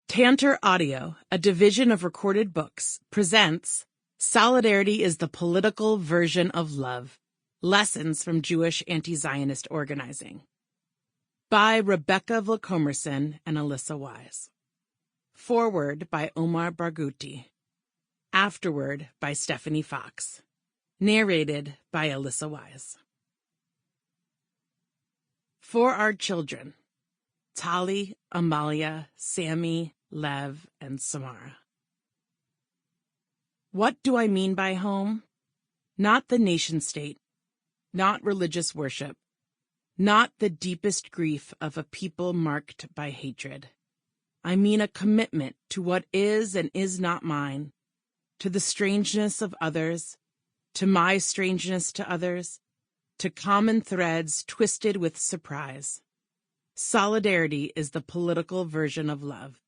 Tantor Audio, a division of Recorded Books, presents Solidarity is the Political Version of Love, Lessons from Jewish Anti-Zionist Organizing, by Rebecca Vilkomerson and Alissa Wise. Foreword by Omar Barghouti. Afterword by Stephanie Fox. Narrated by Alissa Wise. For our children, Tali, Amalia, Sammy, Lev, and Samara. What do I mean by home? Not the nation-state, not religious worship, not the deepest grief of a people marked by hatred. I mean a commitment to what is and is not mine, to the strangeness of others, to my strangeness to others, to common threads twisted with surprise. Solidarity is the political version of love.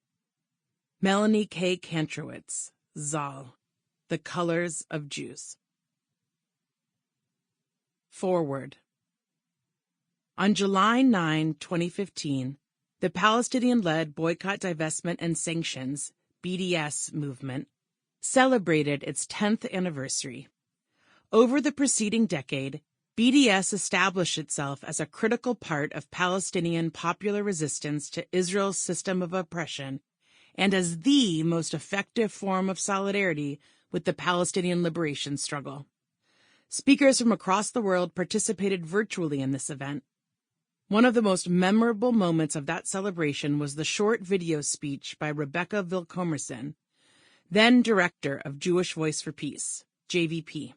Melanie K. Kantrowitz, Zal, The Colors of Jews. Foreword. On July 9, 2015, the Palestinian-led Boycott, Divestment, and Sanctions, BDS movement, celebrated its 10th anniversary. Over the preceding decade, BDS established itself as a critical part of Palestinian popular resistance to Israel's system of oppression and as the most effective form of solidarity with the Palestinian liberation struggle. Speakers from across the world participated virtually in this event. One of the most memorable moments of that celebration was the short video speech by Rebecca Vilkomerson, then director of Jewish Voice for Peace, JVP.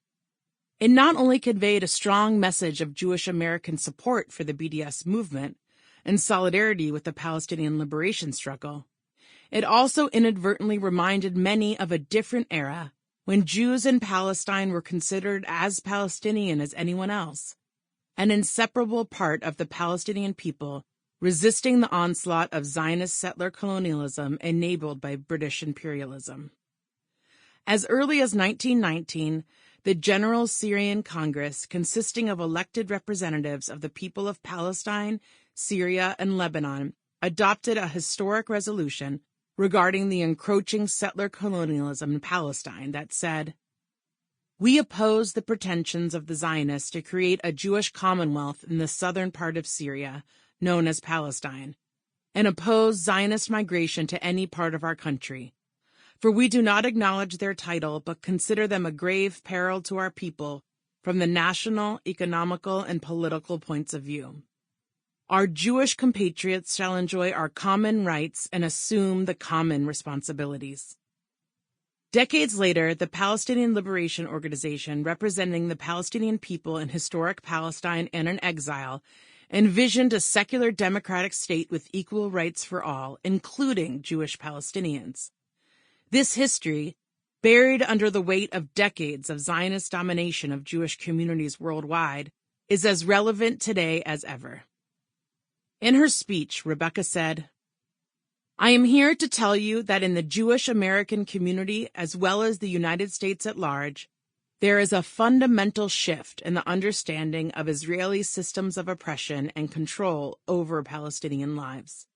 It not only conveyed a strong message of Jewish American support for the BDS movement and solidarity with the Palestinian liberation struggle, it also inadvertently reminded many of a different era when Jews in Palestine were considered as Palestinian as anyone else, an inseparable part of the Palestinian people resisting the onslaught of Zionist settler colonialism enabled by British imperialism. As early as 1919, the General Syrian Congress, consisting of elected representatives of the people of Palestine, Syria, and Lebanon, adopted a historic resolution regarding the encroaching settler colonialism in Palestine that said, "We oppose the pretensions of the Zionists to create a Jewish commonwealth in the southern part of Syria, known as Palestine, and oppose Zionist migration to any part of our country. For we do not acknowledge their title, but consider them a grave peril to our people from the national, economical, and political points of view. Our Jewish compatriots shall enjoy our common rights and assume the common responsibilities." Decades later, the Palestinian Liberation Organization, representing the Palestinian people in historic Palestine and in exile, envisioned a secular democratic state with equal rights for all, including Jewish Palestinians. This history, buried under the weight of decades of Zionist domination of Jewish communities worldwide, is as relevant today as ever. In her speech, Rebecca said, "I am here to tell you that in the Jewish American community, as well as the United States at large, there is a fundamental shift in the understanding of Israeli systems of oppression and control over Palestinian lives.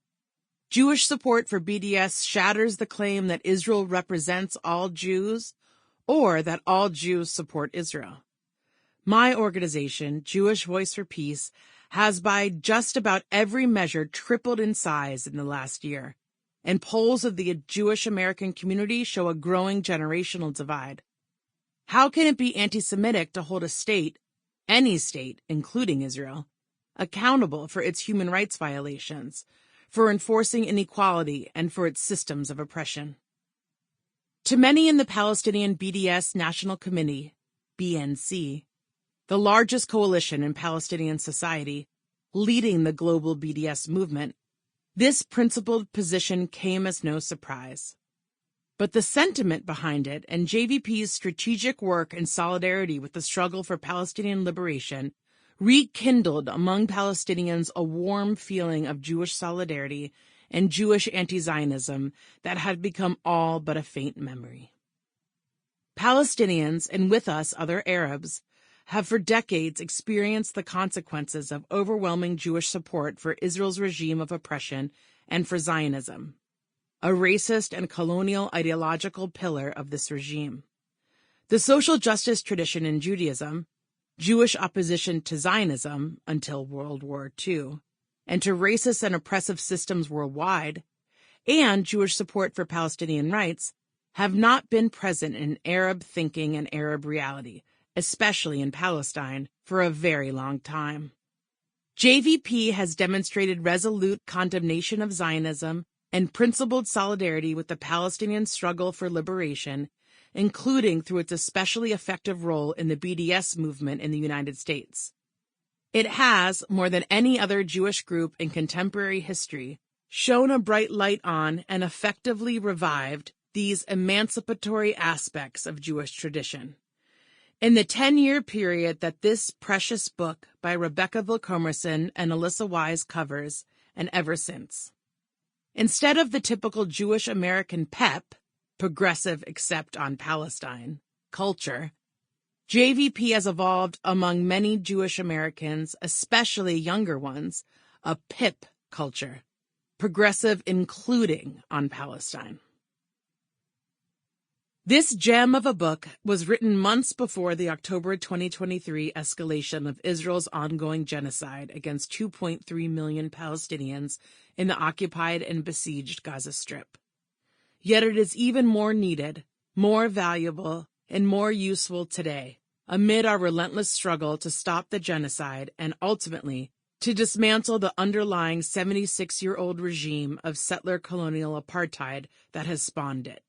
Jewish support for BDS shatters the claim that Israel represents all Jews or that all Jews support Israel. My organization, Jewish Voice for Peace, has by just about every measure tripled in size in the last year, and polls of the Jewish American community show a growing generational divide. How can it be anti-Semitic to hold a state, any state, including Israel, accountable for its human rights violations, for enforcing inequality, and for its systems of oppression?" To many in the Palestinian BDS National Committee, BNC, the largest coalition in Palestinian society, leading the global BDS movement, this principled position came as no surprise. But the sentiment behind it and JVP's strategic work in solidarity with the struggle for Palestinian liberation rekindled among Palestinians a warm feeling of Jewish solidarity and Jewish anti-Zionism that had become all but a faint memory. Palestinians, and with us other Arabs, have for decades experienced the consequences of overwhelming Jewish support for Israel's regime of oppression and for Zionism. a racist and colonial ideological pillar of this regime. The social justice tradition in Judaism, Jewish opposition to Zionism until World War II, and to racist and oppressive systems worldwide, and Jewish support for Palestinian rights have not been present in Arab thinking and Arab reality, especially in Palestine, for a very long time. JVP has demonstrated resolute condemnation of Zionism and principled solidarity with the Palestinian struggle for liberation, including through its especially effective role in the BDS movement in the United States. It has, more than any other Jewish group in contemporary history, shone a bright light on and effectively revived these emancipatory aspects of Jewish tradition. In the 10-year period that this precious book by Rebecca Vilkomerson and Alissa Wise covers, and ever since. Instead of the typical Jewish American PEP, progressive except on Palestine, culture, JVP has evolved among many Jewish Americans, especially younger ones, a PIP culture, progressive including on Palestine. This gem of a book was written months before the October 2023 escalation of Israel's ongoing genocide against 2.3 million Palestinians in the occupied and besieged Gaza Strip. Yet it is even more needed, more valuable, and more useful today, amid our relentless struggle to stop the genocide and ultimately to dismantle the underlying 76-year-old regime of settler colonial apartheid that has spawned it.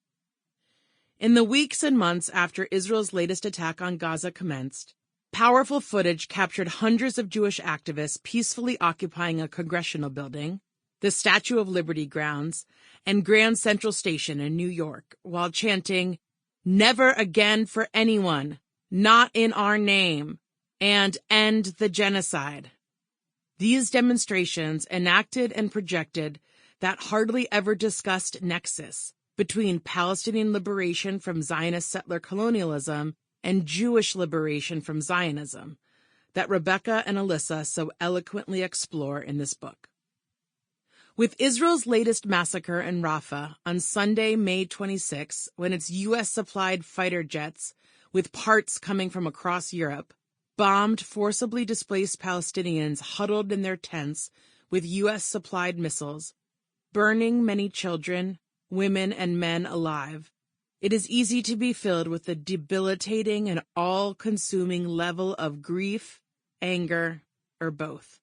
In the weeks and months after Israel's latest attack on Gaza commenced, powerful footage captured hundreds of Jewish activists peacefully occupying a congressional building, the Statue of Liberty grounds, and Grand Central Station in New York, while chanting, "Never again for anyone, not in our name," and "End the genocide." These demonstrations enacted and projected that hardly ever discussed nexus between Palestinian liberation from Zionist settler colonialism and Jewish liberation from Zionism that Rebecca and Alissa so eloquently explore in this book. With Israel's latest massacre in Rafah on Sunday, May 26, when its U.S.-supplied fighter jets, with parts coming from across Europe, bombed forcibly displaced Palestinians huddled in their tents with U.S.-supplied missiles, burning many children, women, and men alive, it is easy to be filled with a debilitating and all-consuming level of grief, anger, or both.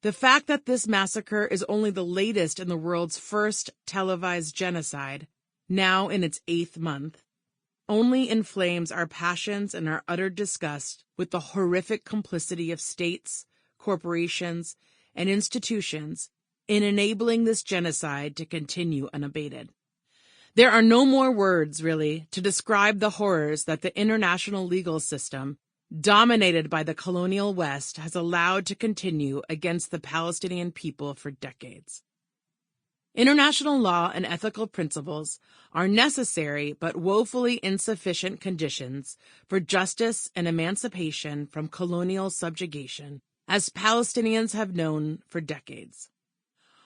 The fact that this massacre is only the latest in the world's first televised genocide, now in its 8th month, only inflames our passions and our utter disgust with the horrific complicity of states, corporations, and institutions in enabling this genocide to continue unabated. There are no more words, really, to describe the horrors that the international legal system, dominated by the colonial West, has allowed to continue against the Palestinian people for decades. International law and ethical principles are necessary but woefully insufficient conditions for justice and emancipation from colonial subjugation, as Palestinians have known for decades.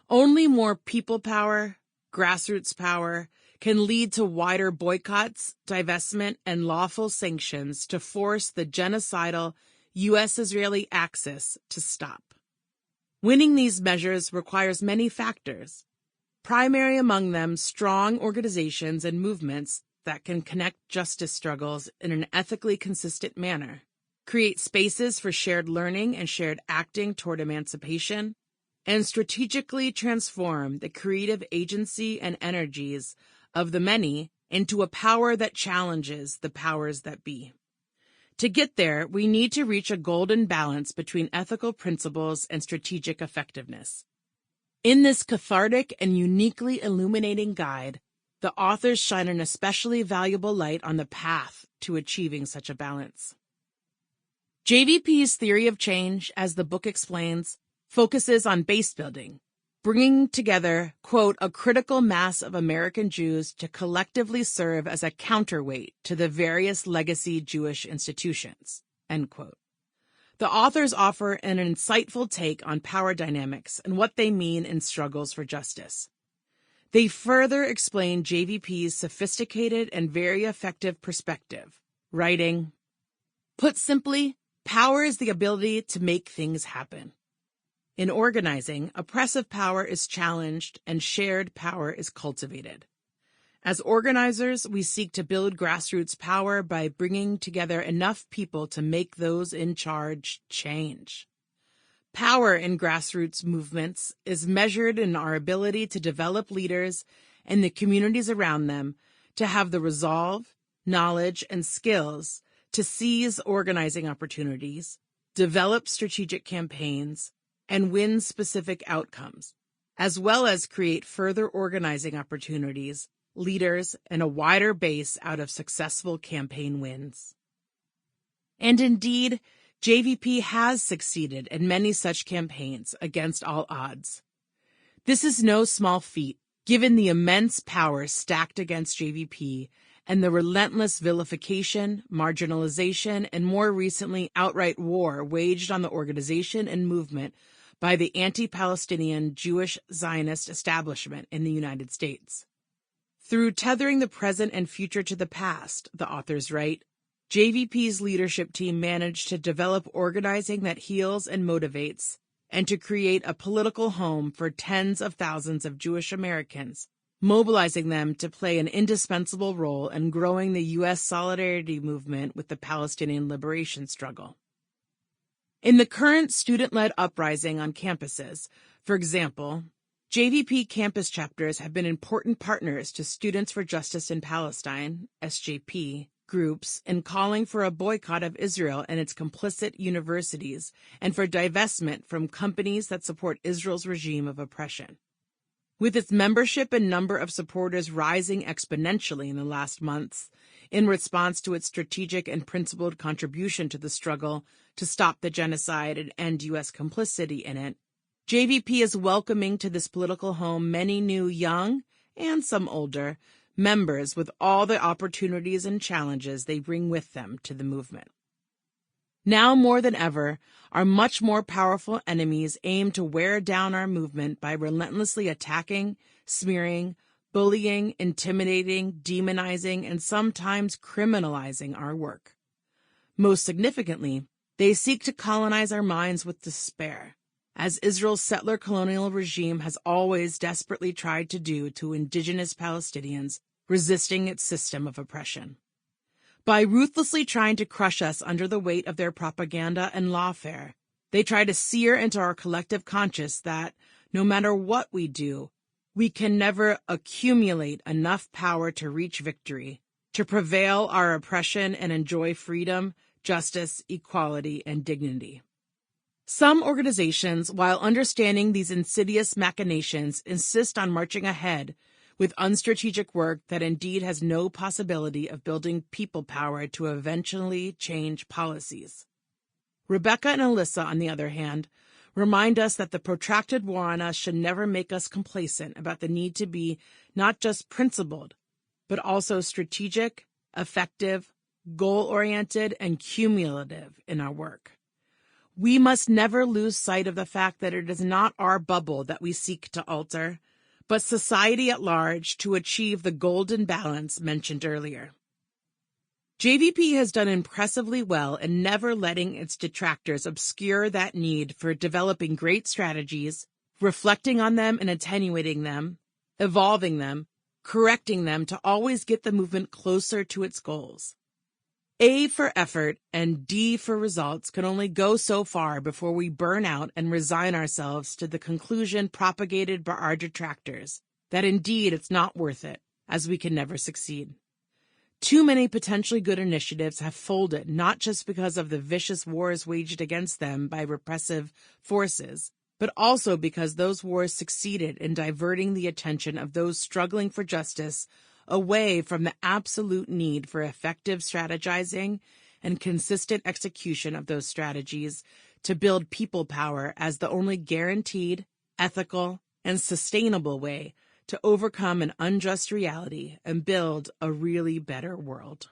Only more people power, grassroots power, can lead to wider boycotts, divestment, and lawful sanctions to force the genocidal U.S.-Israeli axis to stop. Winning these measures requires many factors, primary among them strong organizations and movements that can connect justice struggles in an ethically consistent manner, create spaces for shared learning and shared acting toward emancipation, and strategically transform the creative agency and energies of the many into a power that challenges the powers that be. To get there, we need to reach a golden balance between ethical principles and strategic effectiveness. In this cathartic and uniquely illuminating guide, the authors shine an especially valuable light on the path to achieving such a balance. JVP's theory of change, as the book explains, focuses on base building, bringing together, quote, a critical mass of American Jews to collectively serve as a counterweight to the various legacy Jewish institutions, end quote. The authors offer an insightful take on power dynamics and what they mean in struggles for justice. They further explain JVP's sophisticated and very effective perspective, writing, "Put simply, power is the ability to make things happen. In organizing, oppressive power is challenged and shared power is cultivated. As organizers, we seek to build grassroots power by bringing together enough people to make those in charge change. Power in grassroots movements is measured in our ability to develop leaders and the communities around them to have the resolve, knowledge, and skills to seize organizing opportunities, develop strategic campaigns, and win specific outcomes, as well as create further organizing opportunities, leaders, and a wider base out of successful campaign wins." And indeed, JVP has succeeded in many such campaigns against all odds. This is no small feat, given the immense power stacked against JVP and the relentless vilification, marginalization, and more recently outright war waged on the organization and movement by the anti-Palestinian Jewish Zionist establishment in the United States. Through tethering the present and future to the past, the authors write, JVP's leadership team managed to develop organizing that heals and motivates, and to create a political home for tens of thousands of Jewish Americans, mobilizing them to play an indispensable role in growing the U.S. solidarity movement with the Palestinian liberation struggle. In the current student-led uprising on campuses, for example, JVP campus chapters have been important partners to Students for Justice in Palestine, SJP, groups in calling for a boycott of Israel and its complicit universities and for divestment from companies that support Israel's regime of oppression. With its membership and number of supporters rising exponentially in the last months, in response to its strategic and principled contribution to the struggle to stop the genocide and end U.S. complicity in it, JVP is welcoming to this political home many new young, and some older, members with all the opportunities and challenges they bring with them to the movement. Now more than ever, our much more powerful enemies aim to wear down our movement by relentlessly attacking, smearing, bullying, intimidating, demonizing, and sometimes criminalizing our work. Most significantly, they seek to colonize our minds with despair, as Israel's settler colonial regime has always desperately tried to do to indigenous Palestinians resisting its system of oppression. By ruthlessly trying to crush us under the weight of their propaganda and lawfare, they try to sear into our collective conscience that, no matter what we do, we can never accumulate enough power to reach victory, to prevail our oppression and enjoy freedom, justice, equality, and dignity. Some organizations, while understanding these insidious machinations, insist on marching ahead with unstrategic work that indeed has no possibility of building people power to eventually change policies. Rebecca and Alissa, on the other hand, remind us that the protracted war on us should never make us complacent about the need to be not just principled, but also strategic, effective, goal-oriented, and cumulative in our work. We must never lose sight of the fact that it is not our bubble that we seek to alter, but society at large to achieve the golden balance mentioned earlier. JVP has done impressively well in never letting its detractors obscure that need for developing great strategies, reflecting on them and attenuating them, evolving them, correcting them to always get the movement closer to its goals. A for effort and D for results can only go so far before we burn out and resign ourselves to the conclusion propagated by our detractors that indeed it's not worth it, as we can never succeed. Too many potentially good initiatives have folded not just because of the vicious wars waged against them by repressive forces, but also because those wars succeeded in diverting the attention of those struggling for justice away from the absolute need for effective strategizing and consistent execution of those strategies to build people power as the only guaranteed, ethical, and sustainable way to overcome an unjust reality and build a really better world.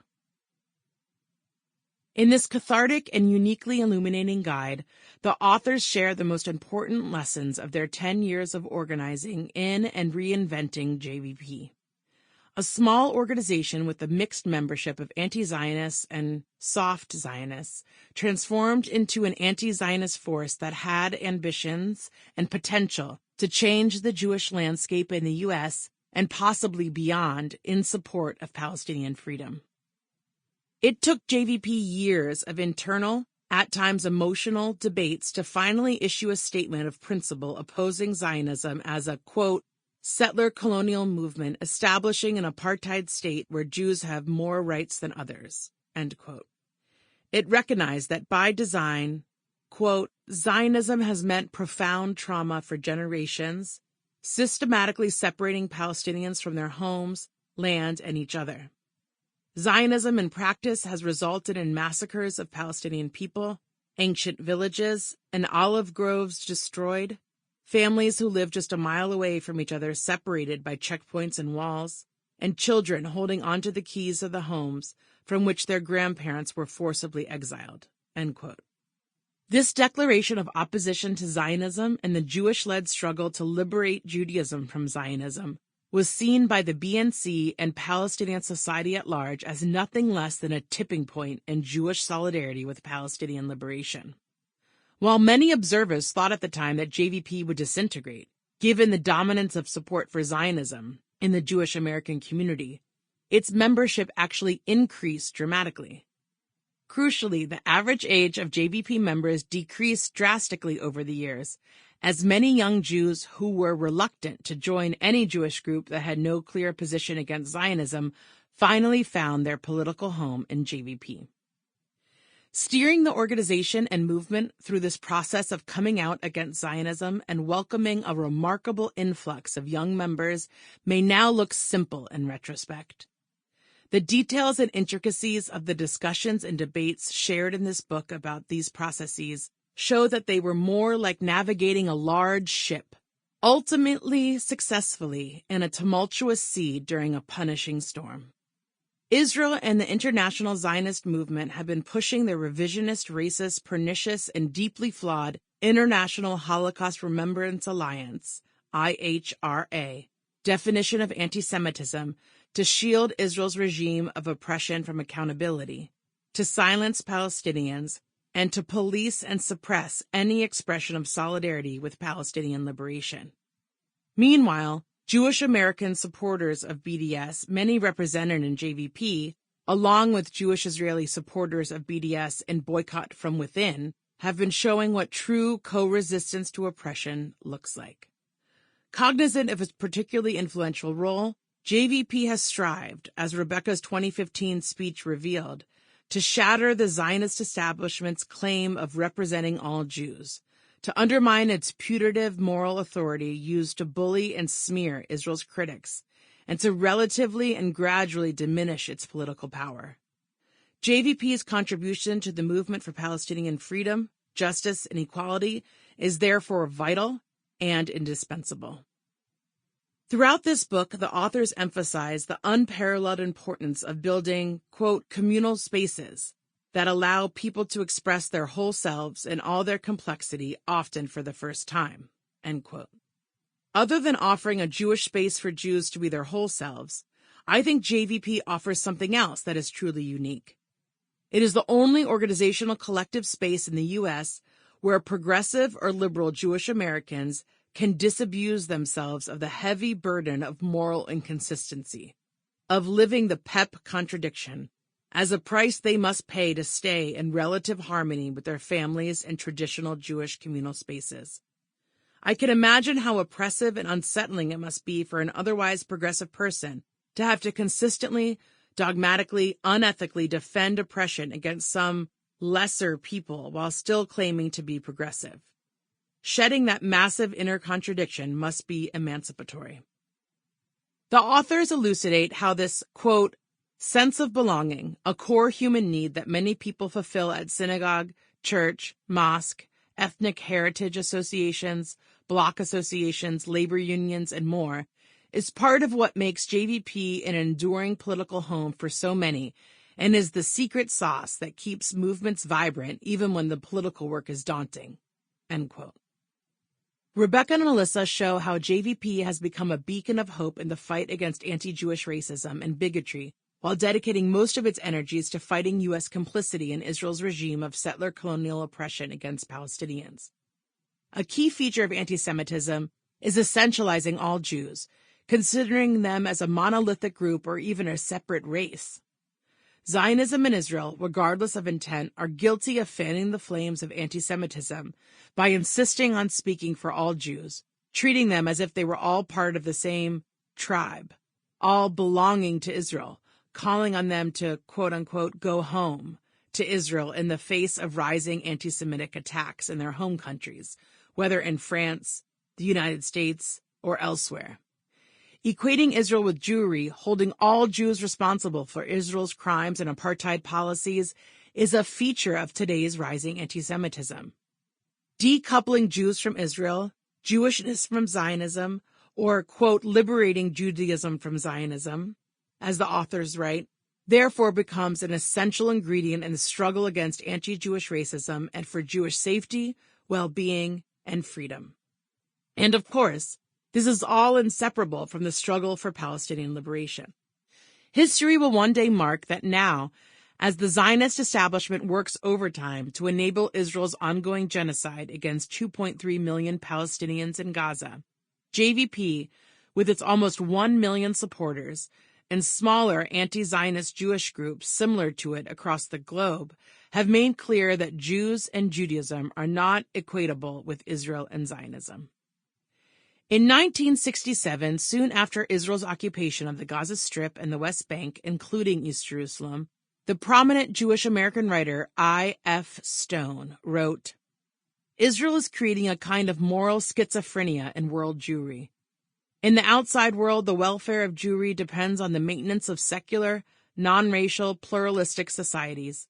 In this cathartic and uniquely illuminating guide, the authors share the most important lessons of their 10 years of organizing in and reinventing JVP. A small organization with a mixed membership of anti-Zionists and soft Zionists, transformed into an anti-Zionist force that had ambitions and potential to change the Jewish landscape in the U.S. and possibly beyond in support of Palestinian freedom. It took JVP years of internal, at times emotional, debates to finally issue a statement of principle opposing Zionism as a, quote, settler colonial movement establishing an apartheid state where Jews have more rights than others, end quote. It recognized that by design, quote, Zionism has meant profound trauma for generations, systematically separating Palestinians from their homes, land, and each other. Zionism in practice has resulted in massacres of Palestinian people, ancient villages, and olive groves destroyed, families who live just a mile away from each other separated by checkpoints and walls, and children holding onto the keys of the homes from which their grandparents were forcibly exiled, end quote. This declaration of opposition to Zionism and the Jewish-led struggle to liberate Judaism from Zionism was seen by the BNC and Palestinian society at large as nothing less than a tipping point in Jewish solidarity with Palestinian liberation. While many observers thought at the time that JVP would disintegrate, given the dominance of support for Zionism in the Jewish American community, its membership actually increased dramatically. Crucially, the average age of JVP members decreased drastically over the years, as many young Jews who were reluctant to join any Jewish group that had no clear position against Zionism finally found their political home in JVP. Steering the organization and movement through this process of coming out against Zionism and welcoming a remarkable influx of young members may now look simple in retrospect. The details and intricacies of the discussions and debates shared in this book about these processes show that they were more like navigating a large ship, ultimately successfully in a tumultuous sea during a punishing storm. Israel and the international Zionist movement have been pushing their revisionist, racist, pernicious, and deeply flawed International Holocaust Remembrance Alliance, IHRA, definition of anti-Semitism to shield Israel's regime of oppression from accountability, to silence Palestinians, and to police and suppress any expression of solidarity with Palestinian liberation. Meanwhile, Jewish American supporters of BDS, many represented in JVP, along with Jewish Israeli supporters of BDS and Boycott from Within, have been showing what true co-resistance to oppression looks like. Cognizant of its particularly influential role, JVP has strived, as Rebecca's 2015 speech revealed, to shatter the Zionist establishment's claim of representing all Jews, to undermine its putative moral authority used to bully and smear Israel's critics, and to relatively and gradually diminish its political power. JVP's contribution to the movement for Palestinian freedom, justice, and equality is therefore vital and indispensable. Throughout this book, the authors emphasize the unparalleled importance of building, quote, communal spaces that allow people to express their whole selves in all their complexity, often for the first time, end quote. Other than offering a Jewish space for Jews to be their whole selves, I think JVP offers something else that is truly unique. It is the only organizational collective space in the U.S. where progressive or liberal Jewish Americans can disabuse themselves of the heavy burden of moral inconsistency, of living the PEP contradiction, as a price they must pay to stay in relative harmony with their families and traditional Jewish communal spaces. I can imagine how oppressive and unsettling it must be for an otherwise progressive person to have to consistently, dogmatically, unethically defend oppression against some lesser people while still claiming to be progressive. Shedding that massive inner contradiction must be emancipatory. The authors elucidate how this, quote, sense of belonging, a core human need that many people fulfill at synagogue, church, mosque, ethnic heritage associations, bloc associations, labor unions, and more, is part of what makes JVP an enduring political home for so many, and is the secret sauce that keeps movements vibrant even when the political work is daunting." End quote. Rebec and Alissa show how JVP has become a beacon of hope in the fight against anti-Jewish racism and bigotry, while dedicating most of its energies to fighting U.S. complicity in Israel's regime of settler colonial oppression against Palestinians. A key feature of anti-Semitism is essentializing all Jews, considering them as a monolithic group or even a separate race. Zionism and Israel, regardless of intent, are guilty of fanning the flames of anti-Semitism by insisting on speaking for all Jews, treating them as if they were all part of the same tribe, all belonging to Israel, calling on them to, quote-unquote, go home to Israel in the face of rising anti-Semitic attacks in their home countries, whether in France, the United States, or elsewhere. Equating Israel with Jewry, holding all Jews responsible for Israel's crimes and apartheid policies, is a feature of today's rising anti-Semitism. Decoupling Jews from Israel, Jewishness from Zionism, or, quote, liberating Judaism from Zionism, as the authors write, therefore becomes an essential ingredient in the struggle against anti-Jewish racism and for Jewish safety, well-being, and freedom. And of course, this is all inseparable from the struggle for Palestinian liberation. History will one day mark that now, as the Zionist establishment works overtime to enable Israel's ongoing genocide against 2.3 million Palestinians in Gaza, JVP, with its almost 1 million supporters, and smaller anti-Zionist Jewish groups similar to it across the globe, have made clear that Jews and Judaism are not equatable with Israel and Zionism. In 1967, soon after Israel's occupation of the Gaza Strip and the West Bank, including East Jerusalem, the prominent Jewish American writer I.F. Stone wrote, "Israel is creating a kind of moral schizophrenia in world Jewry. In the outside world, the welfare of Jewry depends on the maintenance of secular, non-racial, pluralistic societies.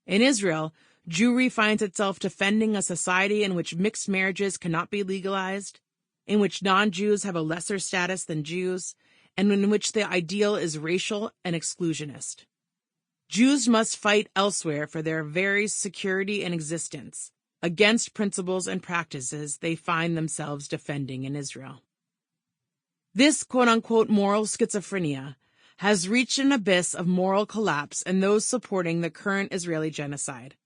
In Israel, Jewry finds itself defending a society in which mixed marriages cannot be legalized, in which non-Jews have a lesser status than Jews, and in which the ideal is racial and exclusionist. Jews must fight elsewhere for their very security and existence, against principles and practices they find themselves defending in Israel." This quote-unquote moral schizophrenia has reached an abyss of moral collapse in those supporting the current Israeli genocide.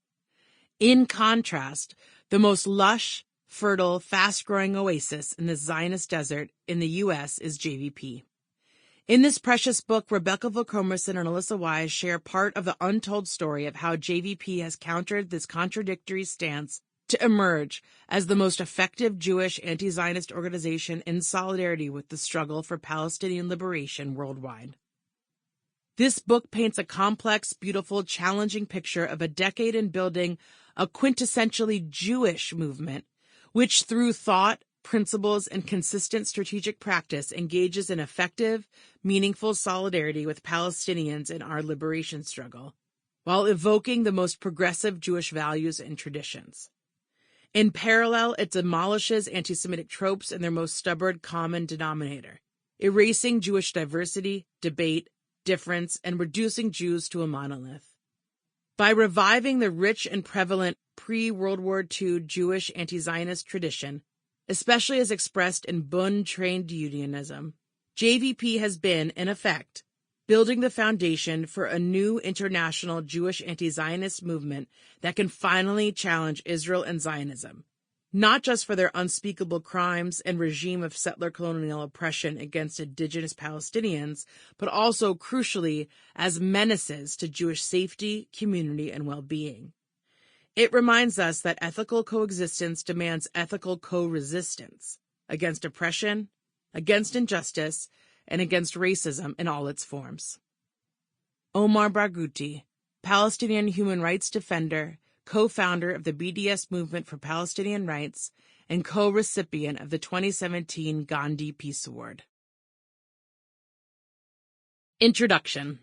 In contrast, the most lush, fertile, fast-growing oasis in the Zionist desert in the U.S. is JVP. In this precious book, Rebecca Vilkomerson and Alissa Wise share part of the untold story of how JVP has countered this contradictory stance to emerge as the most effective Jewish anti-Zionist organization in solidarity with the struggle for Palestinian liberation worldwide. This book paints a complex, beautiful, challenging picture of a decade in building a quintessentially Jewish movement, which through thought, principles, and consistent strategic practice engages in effective, meaningful solidarity with Palestinians in our liberation struggle, while evoking the most progressive Jewish values and traditions. In parallel, it demolishes anti-Semitic tropes in their most stubborn common denominator, erasing Jewish diversity, debate, difference, and reducing Jews to a monolith. By reviving the rich and prevalent pre-World War II Jewish anti-Zionist tradition, especially as expressed in Bund-trained unionism, JVP has been, in effect, building the foundation for a new international Jewish anti-Zionist movement that can finally challenge Israel and Zionism, not just for their unspeakable crimes and regime of settler colonial oppression against indigenous Palestinians, but also, crucially, as menaces to Jewish safety, community, and well-being. It reminds us that ethical coexistence demands ethical co-resistance against oppression, against injustice, and against racism in all its forms. Omar Barghouti, Palestinian human rights defender, co-founder of the BDS Movement for Palestinian Rights, and co-recipient of the 2017 Gandhi Peace Award. Introduction.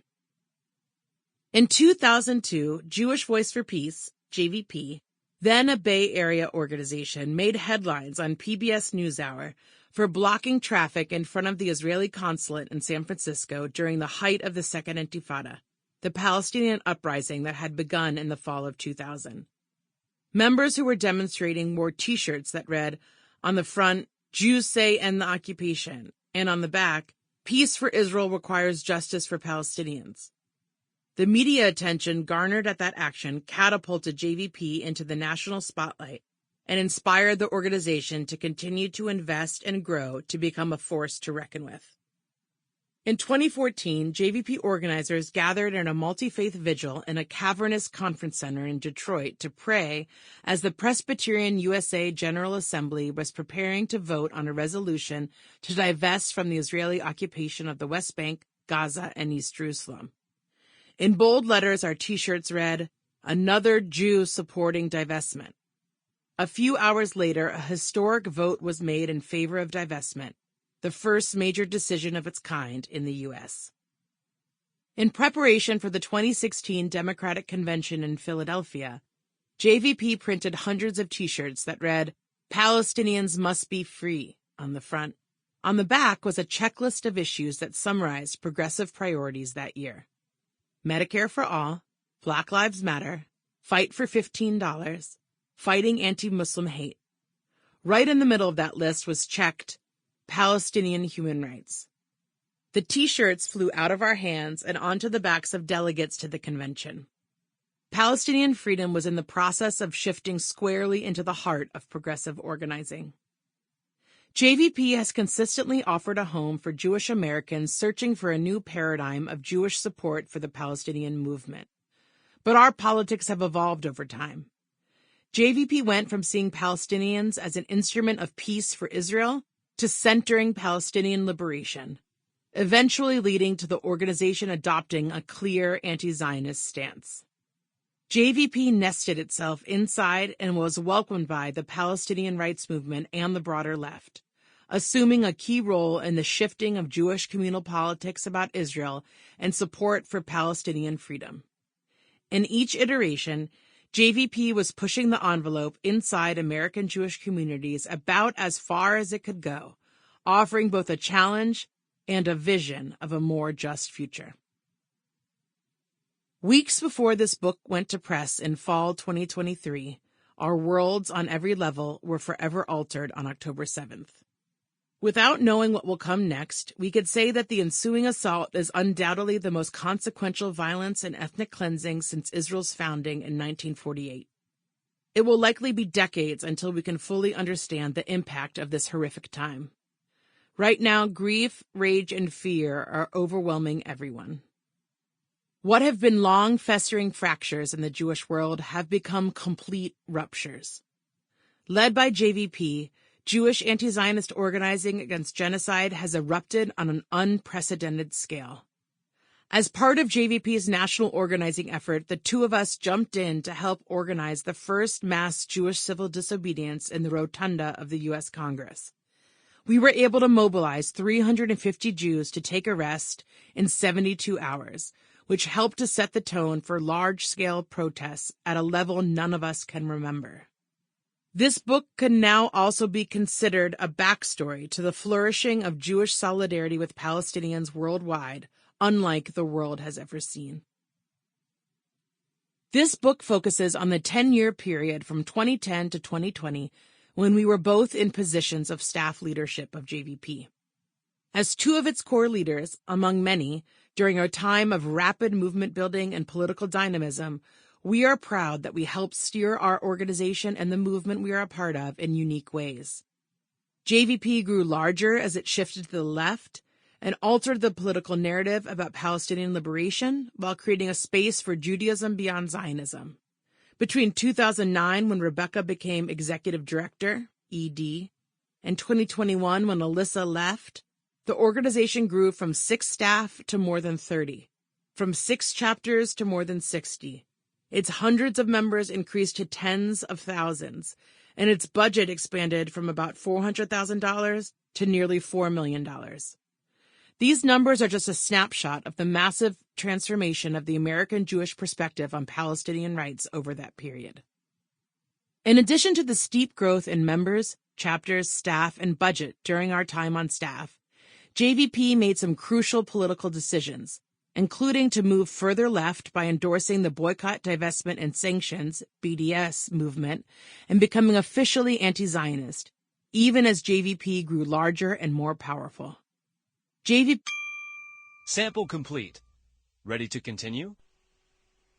In 2002, Jewish Voice for Peace, JVP, then a Bay Area organization, made headlines on PBS NewsHour for blocking traffic in front of the Israeli consulate in San Francisco during the height of the Second Intifada, the Palestinian uprising that had begun in the fall of 2000. Members who were demonstrating wore T-shirts that read, on the front, "Jews say end the occupation," and on the back, "Peace for Israel requires justice for Palestinians." The media attention garnered at that action catapulted JVP into the national spotlight and inspired the organization to continue to invest and grow to become a force to reckon with. In 2014, JVP organizers gathered in a multi-faith vigil in a cavernous conference center in Detroit to pray as the Presbyterian USA General Assembly was preparing to vote on a resolution to divest from the Israeli occupation of the West Bank, Gaza, and East Jerusalem. In bold letters, our T-shirts read, "Another Jew supporting divestment." A few hours later, a historic vote was made in favor of divestment, the first major decision of its kind in the U.S. In preparation for the 2016 Democratic Convention in Philadelphia, JVP printed hundreds of T-shirts that read, "Palestinians must be free," on the front. On the back was a checklist of issues that summarized progressive priorities that year. Medicare for all, Black Lives Matter, fight for $15, fighting anti-Muslim hate. Right in the middle of that list was checked, Palestinian human rights. The T-shirts flew out of our hands and onto the backs of delegates to the convention. Palestinian freedom was in the process of shifting squarely into the heart of progressive organizing. JVP has consistently offered a home for Jewish Americans searching for a new paradigm of Jewish support for the Palestinian movement. But our politics have evolved over time. JVP went from seeing Palestinians as an instrument of peace for Israel to centering Palestinian liberation, eventually leading to the organization adopting a clear anti-Zionist stance. JVP nested itself inside and was welcomed by the Palestinian rights movement and the broader left, assuming a key role in the shifting of Jewish communal politics about Israel and support for Palestinian freedom. In each iteration, JVP was pushing the envelope inside American Jewish communities about as far as it could go, offering both a challenge and a vision of a more just future. Weeks before this book went to press in fall 2023, our worlds on every level were forever altered on October 7th. Without knowing what will come next, we could say that the ensuing assault is undoubtedly the most consequential violence and ethnic cleansing since Israel's founding in 1948. It will likely be decades until we can fully understand the impact of this horrific time. Right now, grief, rage, and fear are overwhelming everyone. What have been long festering fractures in the Jewish world have become complete ruptures. Led by JVP, Jewish anti-Zionist organizing against genocide has erupted on an unprecedented scale. As part of JVP's national organizing effort, the two of us jumped in to help organize the first mass Jewish civil disobedience in the rotunda of the U.S. Congress. We were able to mobilize 350 Jews to take a rest in 72 hours, which helped to set the tone for large-scale protests at a level none of us can remember. This book can now also be considered a backstory to the flourishing of Jewish solidarity with Palestinians worldwide, unlike the world has ever seen. This book focuses on the 10-year period from 2010 to 2020, when we were both in positions of staff leadership of JVP. As two of its core leaders, among many, during our time of rapid movement building and political dynamism, we are proud that we helped steer our organization and the movement we are a part of in unique ways. JVP grew larger as it shifted to the left and altered the political narrative about Palestinian liberation while creating a space for Judaism beyond Zionism. Between 2009, when Rebec became executive director, ED, and 2021, when Alissa left, the organization grew from 6 staff to more than 30, from 6 chapters to more than 60. Its hundreds of members increased to tens of thousands, and its budget expanded from about $400,000 to nearly $4 million. These numbers are just a snapshot of the massive transformation of the American Jewish perspective on Palestinian rights over that period. In addition to the steep growth in members, chapters, staff, and budget during our time on staff, JVP made some crucial political decisions, including to move further left by endorsing the Boycott, Divestment, and Sanctions (BDS) movement and becoming officially anti-Zionist, even as JVP grew larger and more powerful. JVP. Sample complete. Ready to continue?